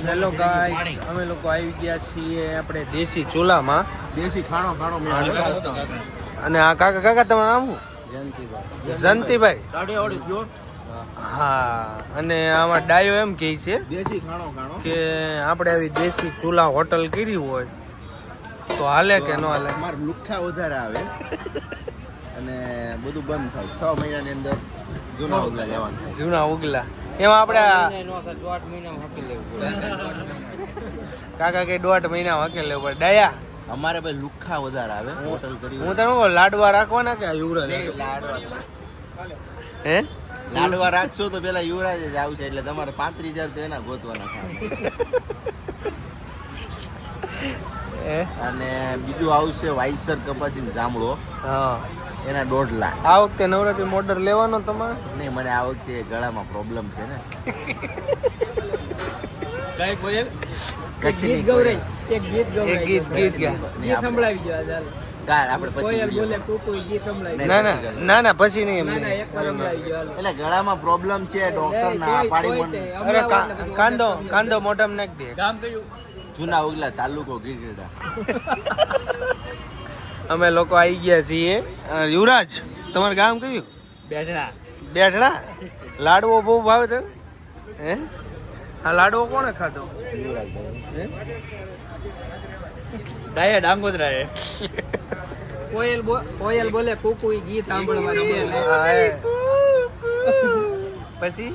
Hello guys, અમે લોકો આવી ગયા છીએ આપણે દેશી ચૂલામાં. દેશી ખાણો અને આ કાકા તમારું નામ શું? જયંતિભાઈ. હા, અને આમાં ડાયો એમ કહે છે દેશી ખાણો કે આપણે આવી દેશી ચૂલા હોટલ કરી હોય તો હાલે કે ન હાલે? અમારે લુખ્ખા વધારે આવે અને બધું બંધ થાય 6 મહિનાની અંદર જૂના ઉગલા લેવાનું થાય. જૂના ઉગલા એમાં આપણે કાકા કે 1.5 મહિના હકે લેવું પડે. ડાયા અમારે ભાઈ લુખ્ખા વધારે આવે હોટલ કરી હું તને કહું લાડવા રાખવાના કે યુવરાજ? હે લાડવા રાખશો તો પેલા યુવરાજ જ આવશે એટલે તમારે 35,000 તો એના ગોતવાના થાય. અને બીજું આવશે વાઇસર કપાસી જામડો, હા એના 1.5 લાખ. આ વખતે નવરાત્રી મોડર લેવાનો તમારે? નહીં, મને આ વખતે ગળામાં પ્રોબ્લેમ છે ને. ગીત ગૌરાઈ એક ગીત એક ગીત ગયા. ગીત સંભળાવી ગયો ચાલ ગાળ આપણે પછી કોયલ video. બોલે કુકુઈ ગીત સંભળાવી ના પછી નહીં ના ના એકવાર સંભળાવી ગયો હાલો. એટલે ગળામાં પ્રોબ્લેમ છે, ડોક્ટર ના પાડી મને. અરે કાંદો મોઢામાં નાખ દે. ગામ કયું? જૂના ઉગલા, તાલુકો ગીરગઢડા. અમે લોકો આવી ગયા છીએ. યુવરાજ, તમારું ગામ કયું? બેઠડા બેઠડા. લાડવો બહુ ભાવે તને? હે આ લાડવો કોણે ખાધો? ડાયા ડાંગોદરા હે કોયલ બોલે કુકુઈ ગીત સાંભળવાનું છે ને. પછી